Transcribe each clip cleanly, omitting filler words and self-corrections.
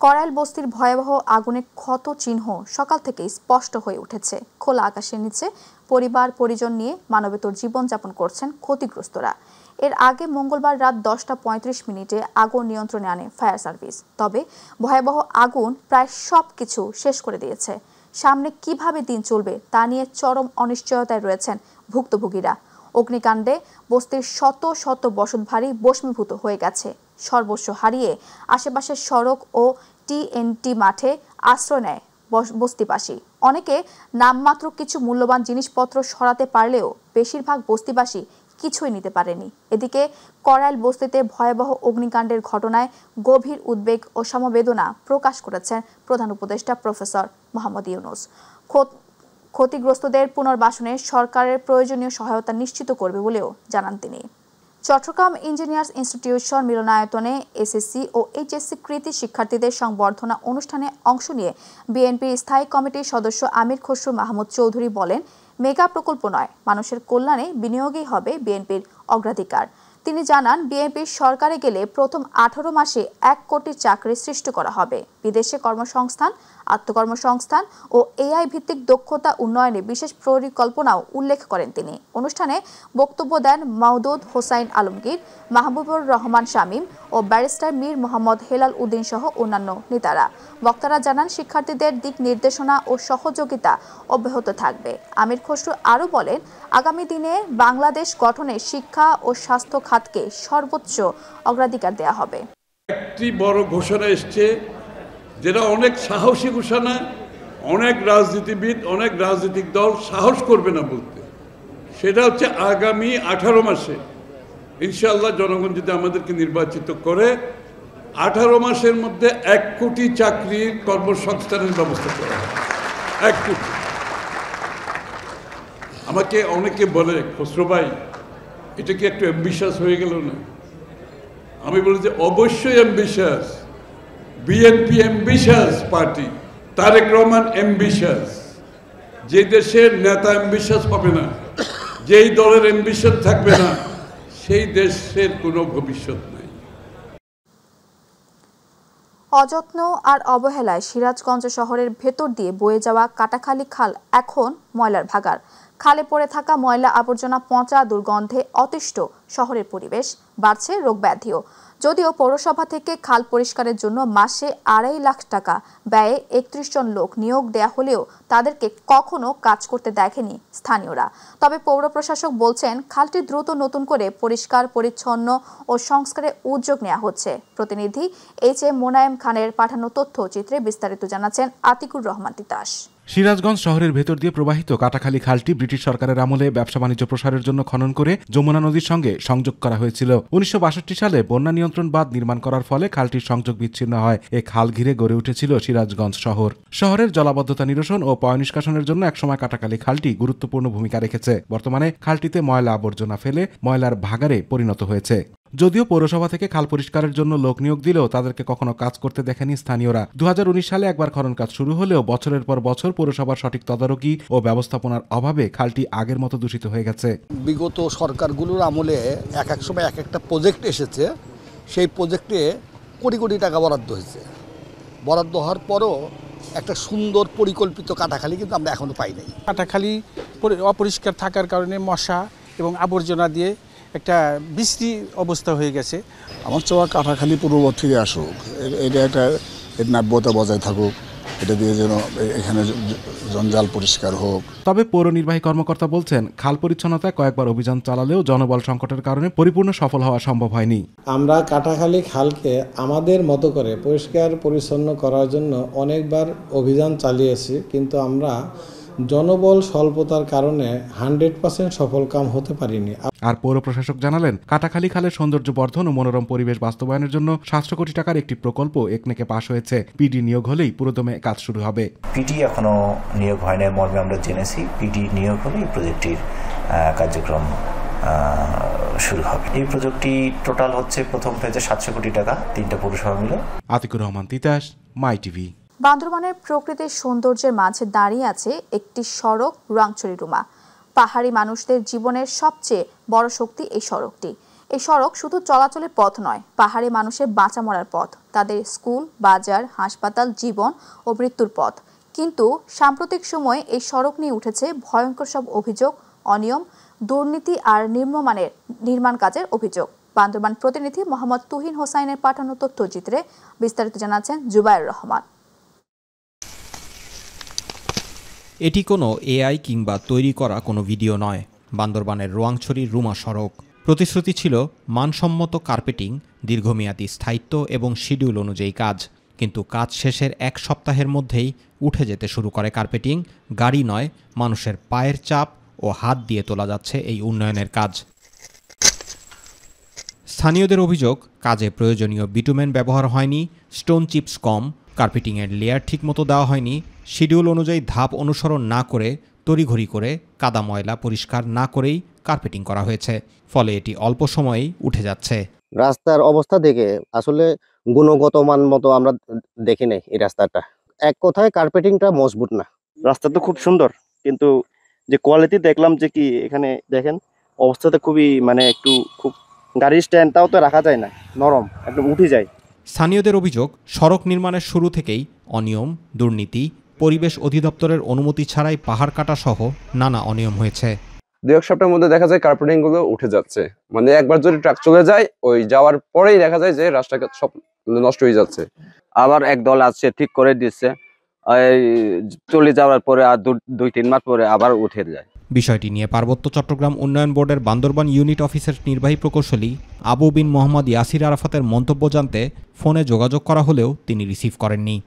করাইল বস্তির ভয়াবহ আগুনে ক্ষত চিহ্ন সকাল থেকেই স্পষ্ট হয়ে উঠেছে। খোলা আকাশের নিচে পরিবার পরিজন নিয়ে মানবেতর জীবনযাপন করছেন ক্ষতিগ্রস্তরা। এর আগে মঙ্গলবার রাত 10:35 আগুন নিয়ন্ত্রণে আনে ফায়ার সার্ভিস। তবে ভয়াবহ আগুন প্রায় সবকিছু শেষ করে দিয়েছে। সামনে কিভাবে দিন চলবে তা নিয়ে চরম অনিশ্চয়তায় রয়েছেন ভুক্তভোগীরা। অগ্নিকাণ্ডে বস্তির শত শত বসতবাড়ি ভস্মীভূত হয়ে গেছে। সর্বস্ব হারিয়ে আশেপাশের সড়ক ও টিএনটি মাঠে আশ্রয় নেয় বস্তিবাসী। অনেকে নামমাত্র কিছু মূল্যবান জিনিসপত্র সরাতে পারলেও বেশিরভাগ বস্তিবাসী কিছুই নিতে পারেনি। এদিকে করাইল বস্তিতে ভয়াবহ অগ্নিকাণ্ডের ঘটনায় গভীর উদ্বেগ ও সমবেদনা প্রকাশ করেছেন প্রধান উপদেষ্টা প্রফেসর মোহাম্মদ ইউনূস। ক্ষতিগ্রস্তদের পুনর্বাসনে সরকারের প্রয়োজনীয় সহায়তা নিশ্চিত করবে বলেও জানান তিনি। চট্টগ্রাম ইঞ্জিনিয়ার্স ইনস্টিটিউশন মিলনায়তনে এসএসসি ও এইচএসসি কৃতী শিক্ষার্থীদের সংবর্ধনা অনুষ্ঠানে অংশ নিয়ে বিএনপির স্থায়ী কমিটির সদস্য আমির খসরু মাহমুদ চৌধুরী বলেন, মেগা প্রকল্প নয়, মানুষের কল্যাণে বিনিয়োগই হবে বিএনপির অগ্রাধিকার। তিনি জানান, বিএনপির সরকারে গেলে প্রথম 18 মাসে 1 কোটি চাকরি সৃষ্টি করা হবে। বিদেশে কর্মসংস্থান, আত্মকর্মসংস্থান ও এআই ভিত্তিক দক্ষতা উন্নয়নে বিশেষ পরিকল্পনাও উল্লেখ করেন তিনি। অনুষ্ঠানে বক্তব্য দেন মাওদুদ হোসাইন আলমগীর, মাহবুবুর রহমান শামীম ও ব্যারিস্টার মীর মোহাম্মদ হেলাল উদ্দিন সহ অন্যান্য নেতারা। বক্তারা জানান, শিক্ষার্থীদের দিক নির্দেশনা ও সহযোগিতা অব্যাহত থাকবে। আমির খসরু আরও বলেন, আগামী দিনে বাংলাদেশ গঠনে শিক্ষা ও স্বাস্থ্য খাতকে সর্বোচ্চ অগ্রাধিকার দেওয়া হবে। একটি বড় ঘোষণা এসছে, যেটা অনেক সাহসী ঘোষণা। অনেক রাজনীতিবিদ, অনেক রাজনৈতিক দল সাহস করবে না বলতে। সেটা হচ্ছে আগামী 18 মাসে ইনশাআল্লাহ জনগণ যদি আমাদেরকে নির্বাচিত করে 18 মাসের মধ্যে 1 কোটি চাকরির কর্মসংস্থানের ব্যবস্থা করা হবে। 1 কোটি। আমাকে অনেকে বলে, খসরু ভাই এটা কি একটু অ্যাম্বিশাস হয়ে গেল না? আমি বলি যে অবশ্যই ambitious. BNP ambitious party, Tarique Rahman ambitious. যে দেশের নেতা অ্যাম্বিশাস হবে না, যেই দলের অ্যাম্বিশন থাকবে না, সেই দেশের কোনো ভবিষ্যৎ নেই। অযত্ন আর অবহেলায় সিরাজগঞ্জ শহরের ভেতর দিয়ে বয়ে যাওয়া কাটাখালী খাল এখন ময়লার ভাগাড়। খালে পড়ে থাকা ময়লা আবর্জনা পচা দুর্গন্ধে অতিষ্ঠ শহরের পরিবেশ, বাড়ছে রোগ ব্যাধিও। যদিও পৌরসভা থেকে খাল পরিষ্কারের জন্য মাসে 2.5 লাখ টাকা ব্যয়ে 31 জন লোক নিয়োগ দেয়া হলেও তাদেরকে কখনো কাজ করতে দেখেনি স্থানীয়রা। তবে পৌর প্রশাসক বলছেন, খালটি দ্রুত নতুন করে পরিষ্কার পরিচ্ছন্ন ও সংস্কারে উদ্যোগ নেওয়া হচ্ছে। প্রতিনিধি এইচ.এম. মোনায়েম খানের পাঠানো তথ্যচিত্রে বিস্তারিত জানাচ্ছেন আতিকুর রহমান তিতাস। সিরাজগঞ্জ শহরের ভেতর দিয়ে প্রবাহিত কাটাখালী খালটি ব্রিটিশ সরকারের আমলে ব্যবসা বাণিজ্য প্রসারের জন্য খনন করে যমুনা নদীর সঙ্গে সংযোগ করা হয়েছিল। 1962 সালে বন্যা নিয়ন্ত্রণ বাঁধ নির্মাণ করার ফলে খালটির সংযোগ বিচ্ছিন্ন হয়। এই খাল ঘিরে গড়ে উঠেছিল সিরাজগঞ্জ শহর। শহরের জলাবদ্ধতা নিরসন ও পয় নিষ্কাশনের জন্য একসময় কাটাখালী খালটি গুরুত্বপূর্ণ ভূমিকা রেখেছে। বর্তমানে খালটিতে ময়লা আবর্জনা ফেলে ময়লার ভাগাড়ে পরিণত হয়েছে। যদিও পৌরসভা থেকে খাল পরিষ্কারের জন্য লোক নিয়োগ দিলেও তাদেরকে কখনো কাজ করতে দেখেনি স্থানীয়রা। 2019 সালে একবার খনন কাজ শুরু হলেও বছরের পর বছর পৌরসভার সঠিক তদারকি ও ব্যবস্থাপনার অভাবে খালটি আগের মতো দূষিত হয়ে গেছে। বিগত সরকারগুলোর আমলে এক এক সময় এক একটা প্রজেক্ট এসেছে, সেই প্রজেক্টে কোটি কোটি টাকা বরাদ্দ হয়েছে। বরাদ্দ হওয়ার পরও একটা সুন্দর পরিকল্পিত কাটাখালী কিন্তু আমরা এখনো পাই নাই। কাটাখালী অপরিষ্কার থাকার কারণে মশা এবং আবর্জনা দিয়ে একটা বিশ্রী অবস্থা হয়ে গেছে। আমার চাওয়া কাটাখালী পূর্ববর্তী থেকে আসুক, এটা একটা এর নাব্যতা বজায় থাকুক, এটা দিয়ে যেন এখানে জঞ্জাল পরিষ্কার হোক। তবে পৌর নির্বাহী কর্মকর্তা বলছেন, খাল পরিচ্ছন্নতায় কয়েকবার অভিযান চালালেও জনবল সংকটের কারণে পরিপূর্ণ সফল হওয়া সম্ভব হয়নি। আমরা কাটাখালী খালকে আমাদের মতো করে পরিষ্কার পরিচ্ছন্ন করার জন্য অনেকবার অভিযান চালিয়েছি, কিন্তু আমরা জনবল স্বল্পতার কারণে 100% সফল কাম হতে পারিনি। আর পৌর প্রশাসক জানালেন, কাটাখালী খালের সৌন্দর্য বর্ধন ও মনোরম পরিবেশ বাস্তবায়নের জন্য 700 কোটি টাকার একটি প্রকল্প একনেকে পাশ হয়েছে। পিডি নিয়োগ হলেই পুরোদমে কাজ শুরু হবে। পিডি এখনো নিয়োগ হয় না মর্মে আমরা জেনেছি। পিডি নিয়োগ হলে এই প্রজেক্টটির কার্যক্রম শুরু হবে। এই প্রজেক্টটি টোটাল হচ্ছে প্রথম ফেজে 700 কোটি টাকা, 3টা পৌরসভা মিলে। আতিকুর রহমান তিতাস, মাই টিভি। বান্দরবানের প্রকৃতির সৌন্দর্যের মাঝে দাঁড়িয়ে আছে একটি সড়ক, রোয়াংছড়ি রুমা। পাহাড়ি মানুষদের জীবনের সবচেয়ে বড় শক্তি এই সড়কটি। এই সড়ক শুধু চলাচলের পথ নয়, পাহাড়ি মানুষের বাঁচা মরার পথ, তাদের স্কুল, বাজার, হাসপাতাল, জীবন ও মৃত্যুর পথ। কিন্তু সাম্প্রতিক সময়ে এই সড়ক নিয়ে উঠেছে ভয়ঙ্কর সব অভিযোগ, অনিয়ম, দুর্নীতি আর নিম্নমানের নির্মাণ কাজের অভিযোগ। বান্দরবান প্রতিনিধি মোহাম্মদ তুহিন হোসাইনের পাঠানো তথ্যচিত্রে বিস্তারিত জানাচ্ছেন জুবায়ের রহমান। এটি কোনো এআই কিংবা তৈরি করা কোনো ভিডিও নয়। বান্দরবানের রোয়াংছড়ির রুমা সড়ক। প্রতিশ্রুতি ছিল মানসম্মত কার্পেটিং, দীর্ঘমেয়াদী স্থায়িত্ব এবং শিডিউল অনুযায়ী কাজ। কিন্তু কাজ শেষের এক সপ্তাহের মধ্যেই উঠে যেতে শুরু করে কার্পেটিং। গাড়ি নয়, মানুষের পায়ের চাপ ও হাত দিয়ে তোলা যাচ্ছে এই উন্নয়নের কাজ। স্থানীয়দের অভিযোগ, কাজে প্রয়োজনীয় বিটুমেন ব্যবহার হয়নি, স্টোন চিপস কম, কার্পেটিংয়ের লেয়ার ঠিকমতো দেওয়া হয়নি, শিডিউল অনুযায়ী ধাপ অনুসরণ না করে তড়িঘড়ি করে কাদা ময়লা পরিষ্কার না করেই কার্পেটিং করা হয়েছে। ফলে এটি অল্প সময়েই উঠে যাচ্ছে। রাস্তার অবস্থা দেখে আসলে গুণগত মান মতো আমরা দেখি নাই এই রাস্তাটা। এক কথায় কার্পেটিংটা মজবুত না। রাস্তা তো খুব সুন্দর, কিন্তু যে কোয়ালিটি দেখলাম যে কি এখানে দেখেন অবস্থাটা খুবই একটু খুব গাড়ির স্ট্যান্ডটাও তো রাখা যায় না, নরম একদম উঠে যায়। স্থানীয়দের অভিযোগ, সড়ক নির্মাণের শুরু থেকেই অনিয়ম, দুর্নীতি, পরিবেশ অধিদপ্তরের অনুমতি ছাড়াই পাহাড় কাটা সহ নানা অনিয়ম হয়েছে। 2-1 সপ্তাহের মধ্যে দেখা যায় কার্পেটিং গুলো উঠে যাচ্ছে। একবার যদি ট্রাক চলে যায়, ওই যাওয়ার পরেই দেখা যায় যে রাস্তাঘাট সব নষ্ট হয়ে যাচ্ছে। আবার একদল আছে ঠিক করে দিচ্ছে, চলে যাওয়ার পরে আর 2-3 মাস পরে আবার উঠে যায়। বিষয়টি নিয়ে পার্বত্য চট্টগ্রাম উন্নয়ন বোর্ডের বান্দরবান ইউনিট অফিসের নির্বাহী প্রকৌশলী আবু বিন মোহাম্মদ ইয়াসির আরাফাতের মন্তব্য জানতে ফোনে যোগাযোগ করা হলেও তিনি রিসিভ করেননি।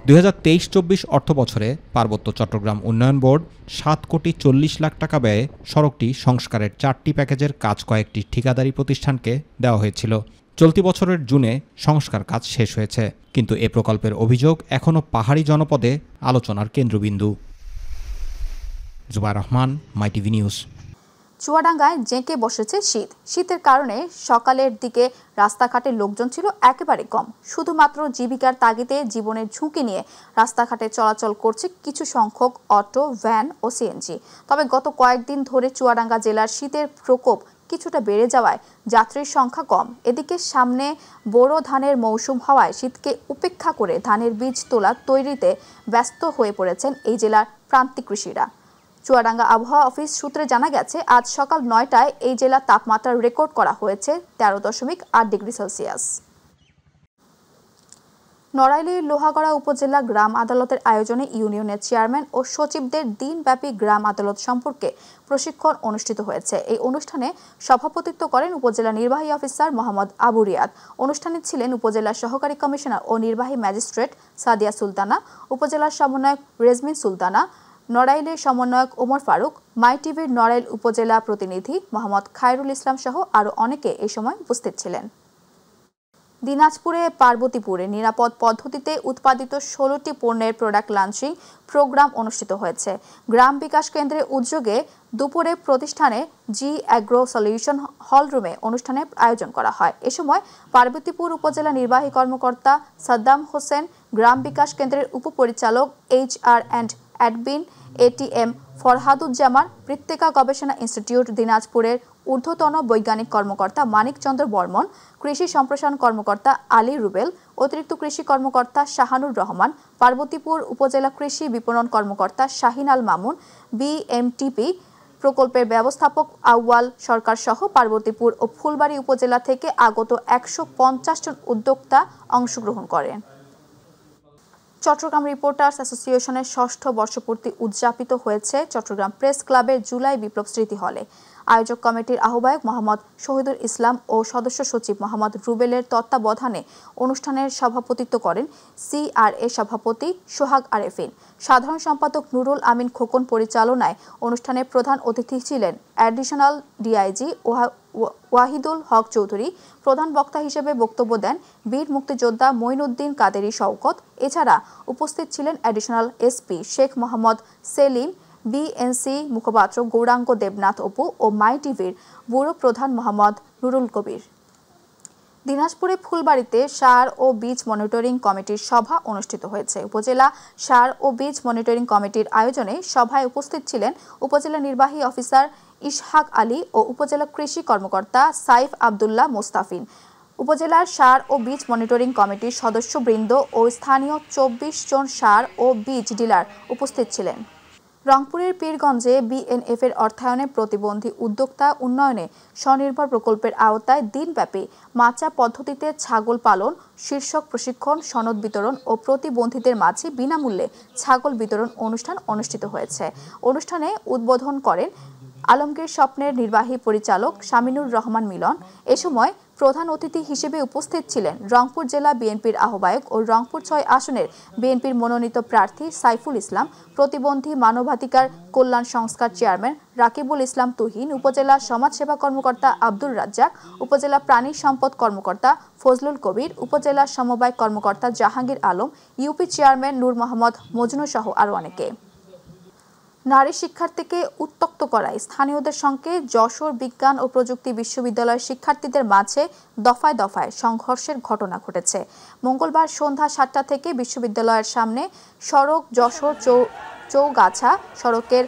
(2023-24) অর্থ বছরে পার্বত্য চট্টগ্রাম উন্নয়ন বোর্ড 7,40,00,000 টাকা ব্যয়ে সড়কটি সংস্কারের 4টি প্যাকেজের কাজ কয়েকটি ঠিকাদারি প্রতিষ্ঠানকে দেওয়া হয়েছিল। চলতি বছরের জুনে সংস্কার কাজ শেষ হয়েছে, কিন্তু এ প্রকল্পের অভিযোগ এখনও পাহাড়ি জনপদে আলোচনার কেন্দ্রবিন্দু। জুবায়ের রহমান, মাই টিভি নিউজ। চুয়াডাঙ্গায় জেঁকে বসেছে শীত। শীতের কারণে সকালের দিকে রাস্তাঘাটে লোকজন ছিল একেবারে কম। শুধুমাত্র জীবিকার তাগিদে জীবনের ঝুঁকি নিয়ে রাস্তাঘাটে চলাচল করছে কিছু সংখ্যক অটো, ভ্যান ও সিএনজি। তবে গত কয়েকদিন ধরে চুয়াডাঙ্গা জেলার শীতের প্রকোপ কিছুটা বেড়ে যাওয়ায় যাত্রীর সংখ্যা কম। এদিকে সামনে বোরো ধানের মৌসুম হওয়ায় শীতকে উপেক্ষা করে ধানের বীজ তোলা তৈরিতে ব্যস্ত হয়ে পড়েছেন এই জেলার প্রান্তিক কৃষিরা। চুয়াডাঙ্গা আবহাওয়া অফিস সূত্রে জানা গেছে, আজ সকাল 9টায় এই জেলার তাপমাত্রা রেকর্ড করা হয়েছে 13.8 ডিগ্রি সেলসিয়াস। নড়াইলের লোহাগড়া উপজেলা গ্রাম আদালতের আয়োজনে ইউনিয়নের চেয়ারম্যান ও সচিবদের দিনব্যাপী গ্রাম আদালত সম্পর্কে প্রশিক্ষণ অনুষ্ঠিত হয়েছে। এই অনুষ্ঠানে সভাপতিত্ব করেন উপজেলা নির্বাহী অফিসার মোহাম্মদ আবু রিয়াদ। অনুষ্ঠানে ছিলেন উপজেলার সহকারী কমিশনার ও নির্বাহী ম্যাজিস্ট্রেট সাদিয়া সুলতানা, উপজেলার সমন্বয়ক রেজমিন সুলতানা, নড়াইলের সমন্বয়ক ওমর ফারুক, মাই টিভির নড়াইল উপজেলা প্রতিনিধি মোহাম্মদ খায়রুল ইসলাম সহ আরও অনেকে এই সময় উপস্থিত ছিলেন। দিনাজপুরে পার্বতীপুরে নিরাপদ পদ্ধতিতে উৎপাদিত 16টি পণ্যের প্রোডাক্ট লঞ্চিং প্রোগ্রাম অনুষ্ঠিত হয়েছে। গ্রাম বিকাশ কেন্দ্রের উদ্যোগে দুপুরে প্রতিষ্ঠানে জি অ্যাগ্রো সলিউশন হলরুমে অনুষ্ঠানের আয়োজন করা হয়। এ সময় পার্বতীপুর উপজেলা নির্বাহী কর্মকর্তা সাদ্দাম হোসেন, গ্রাম বিকাশ কেন্দ্রের উপপরিচালক HR and admin ATM Farhaduzzaman, মৃত্তিকা গবেষণা ইনস্টিটিউট দিনাজপুরের ঊর্ধ্বতন বৈজ্ঞানিক কর্মকর্তা মানিক চন্দ্র বর্মন, কৃষি সম্প্রসারণ কর্মকর্তা আলী রুবেল, অতিরিক্ত কৃষি কর্মকর্তা শাহানুর রহমান, পার্বতীপুর উপজেলা কৃষি বিপণন কর্মকর্তা শাহিন আল মামুন, BMTP প্রকল্পের ব্যবস্থাপক আউয়াল সরকার সহ পার্বতীপুর ও ফুলবাড়ী উপজেলা থেকে আগত 150 জন উদ্যোক্তা অংশগ্রহণ করেন। চট্টগ্রাম রিপোর্টার্স অ্যাসোসিয়েশনের 6ষ্ঠ বর্ষপূর্তি উদযাপিত হয়েছে চট্টগ্রাম প্রেস ক্লাবের জুলাই বিপ্লব স্মৃতি হলে। আয়োজক কমিটির আহ্বায়ক মোহাম্মদ শহীদুল ইসলাম ও সদস্য সচিব মোহাম্মদ রুবেলের তত্ত্বাবধানে অনুষ্ঠানের সভাপতিত্ব করেন CRA সভাপতি সোহাগ আরেফিন। সাধারণ সম্পাদক নুরুল আমিন খোকন পরিচালনায় অনুষ্ঠানের প্রধান অতিথি ছিলেন অ্যাডিশনাল DIG ওয়াহিদুল হক চৌধুরী। প্রধান বক্তা হিসেবে বক্তব্য দেন বীর মুক্তিযোদ্ধা মঈনুদ্দিন কাদেরী শওকত। এছাড়া উপস্থিত ছিলেন additional SP Sheikh Mohammad Selim, BNC মুখপাত্র গৌরাঙ্গ দেবনাথ অপু ও মাই টিভির ব্যুরো প্রধান মোহাম্মদ নুরুল কবির। দিনাজপুরে ফুলবাড়িতে সার ও বীজ মনিটরিং কমিটির সভা অনুষ্ঠিত হয়েছে। উপজেলা সার ও বীজ মনিটরিং কমিটির আয়োজনে সভায় উপস্থিত ছিলেন উপজেলা নির্বাহী অফিসার ইসহাক আলী ও উপজেলা কৃষি কর্মকর্তা সাইফ আব্দুল্লাহ মোস্তাফিন। উপজেলার সার ও বীজ মনিটরিং কমিটির সদস্যবৃন্দ ও স্থানীয় 24 জন সার ও বীজ ডিলার উপস্থিত ছিলেন। রংপুরের পীরগঞ্জে বিএনএফ এর অর্থায়নে প্রতিবন্ধী উদ্যোক্তা উন্নয়নে স্বনির্ভর প্রকল্পের আওতায় দিনব্যাপী মাচা পদ্ধতিতে ছাগল পালন শীর্ষক প্রশিক্ষণ, সনদ বিতরণ ও প্রতিবন্ধীদের মাঝে বিনামূল্যে ছাগল বিতরণ অনুষ্ঠান অনুষ্ঠিত হয়েছে। অনুষ্ঠানে উদ্বোধন করেন আলমগীর স্বপ্নের নির্বাহী পরিচালক শামিনুর রহমান মিলন। এ সময় প্রধান অতিথি হিসেবে উপস্থিত ছিলেন রংপুর জেলা বিএনপির আহ্বায়ক ও রংপুর 6 আসনের বিএনপির মনোনীত প্রার্থী সাইফুল ইসলাম, প্রতিবন্ধী মানবাধিকার কল্যাণ সংস্থার চেয়ারম্যান রাকিবুল ইসলাম তুহিন, উপজেলা সমাজসেবা কর্মকর্তা আব্দুর রাজ্জাক, উপজেলা প্রাণী সম্পদ কর্মকর্তা ফজলুল কবির, উপজেলা সমবায় কর্মকর্তা জাহাঙ্গীর আলম, ইউপি চেয়ারম্যান নূর মোহাম্মদ মজনু সহ আরও অনেকে। নারী শিক্ষার্থীকে উত্ত্যক্ত করায় স্থানীয়দের সঙ্গে যশোর বিজ্ঞান ও প্রযুক্তি বিশ্ববিদ্যালয়ের শিক্ষার্থীদের মাঝে দফায় দফায় সংঘর্ষের ঘটনা ঘটেছে। মঙ্গলবার সন্ধ্যা 7টা থেকে বিশ্ববিদ্যালয়ের সামনে সড়ক যশোর চৌগাছা সড়কের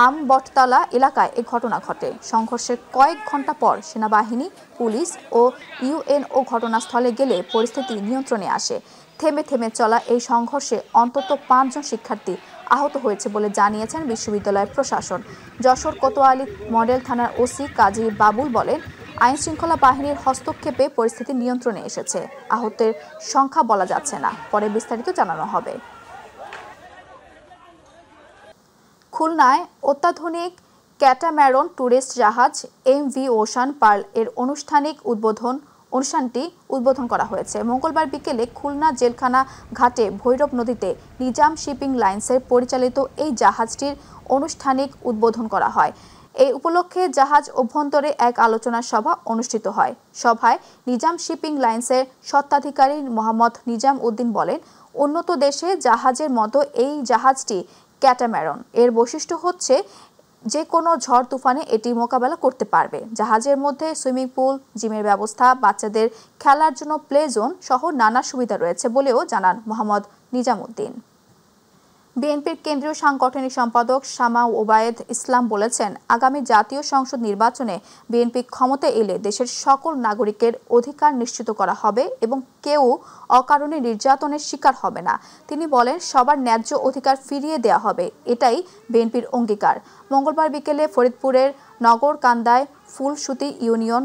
আমবটতলা এলাকায় এ ঘটনা ঘটে। সংঘর্ষের কয়েক ঘণ্টা পর সেনাবাহিনী, পুলিশ ও ইউএনও ঘটনাস্থলে গেলে পরিস্থিতি নিয়ন্ত্রণে আসে। থেমে থেমে চলা এই সংঘর্ষে অন্তত 5 জন শিক্ষার্থী আহত হয়েছে বলে জানিয়েছেন বিশ্ববিদ্যালয়ের প্রশাসন। যশোর কোতোয়ালি মডেল থানার ওসি কাজী বাবুল বলেন, আইনশৃঙ্খলা বাহিনীর হস্তক্ষেপে পরিস্থিতি নিয়ন্ত্রণে এসেছে। আহতের সংখ্যা বলা যাচ্ছে না, পরে বিস্তারিত জানানো হবে। খুলনায় অত্যাধুনিক ক্যাটাম্যারন ট্যুরিস্ট জাহাজ MV ওশান পার্ল এর অনুষ্ঠানটি উদ্বোধন করা হয়েছে। মঙ্গলবার বিকেলে খুলনা জেলখানা ঘাটে ভৈরব নদীতে নিজাম শিপিং লাইন্সের পরিচালিত এই জাহাজটির আনুষ্ঠানিক উদ্বোধন করা হয়। এই উপলক্ষে জাহাজ অভ্যন্তরে এক আলোচনা সভা অনুষ্ঠিত হয়। সভায় নিজাম শিপিং লাইন্সের স্বত্বাধিকারী মোহাম্মদ নিজাম উদ্দিন বলেন, উন্নত দেশে জাহাজের মতো এই জাহাজটি ক্যাটাম্যারন। এর বৈশিষ্ট্য হচ্ছে যে কোনো ঝড় তুফানে এটি মোকাবেলা করতে পারবে। জাহাজের মধ্যে সুইমিং পুল, জিমের ব্যবস্থা, বাচ্চাদের খেলার জন্য প্লে জোন সহ নানা সুবিধা রয়েছে বলেও জানান মোহাম্মদ নিজাম উদ্দিন। বিএনপির কেন্দ্রীয় সাংগঠনিক সম্পাদক শামা ওবায়েদ ইসলাম বলেছেন, আগামী জাতীয় সংসদ নির্বাচনে বিএনপি ক্ষমতায় এলে দেশের সকল নাগরিকের অধিকার নিশ্চিত করা হবে এবং কেউ অকারণে নির্যাতনের শিকার হবে না। তিনি বলেন, সবার ন্যায্য অধিকার ফিরিয়ে দেওয়া হবে, এটাই বিএনপির অঙ্গীকার। মঙ্গলবার বিকেলে ফরিদপুরের নগরকান্দায় ফুলসুতি ইউনিয়ন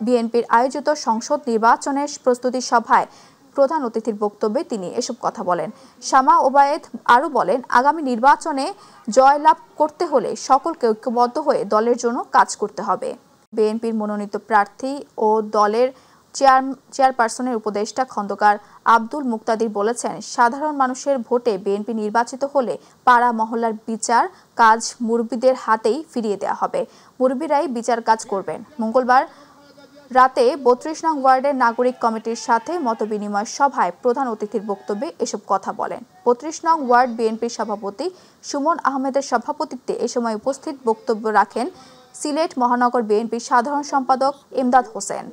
বিএনপির আয়োজিত সংসদ নির্বাচনের প্রস্তুতি সভায় প্রধান অতিথির বক্তব্যে তিনি এসব কথা বলেন। শামা ওবায়েদ আরও বলেন, আগামী নির্বাচনে জয়লাভ করতে হলে সকলকে ঐক্যবদ্ধ হয়ে দলের জন্য কাজ করতে হবে। বিএনপির মনোনীত প্রার্থী ও দলের চেয়ারপারসনের উপদেষ্টা খন্দকার আব্দুল মুক্তাদির বলেছেন, সাধারণ মানুষের ভোটে বিএনপি নির্বাচিত হলে পাড়া মহল্লার বিচার কাজ মুরব্বীদের হাতেই ফিরিয়ে দেওয়া হবে। মুরব্বীরাই বিচার কাজ করবেন। মঙ্গলবার রাতে 32 নং ওয়ার্ডের নাগরিক কমিটির সাথে মতবিনিময় সভায় প্রধান অতিথির বক্তব্যে এসব কথা বলেন। 32 নং ওয়ার্ড বিএনপির সভাপতি সুমন আহমেদের সভাপতিত্বে এ সময় উপস্থিত বক্তব্য রাখেন সিলেট মহানগর বিএনপির সাধারণ সম্পাদক ইমদাদ হোসেন।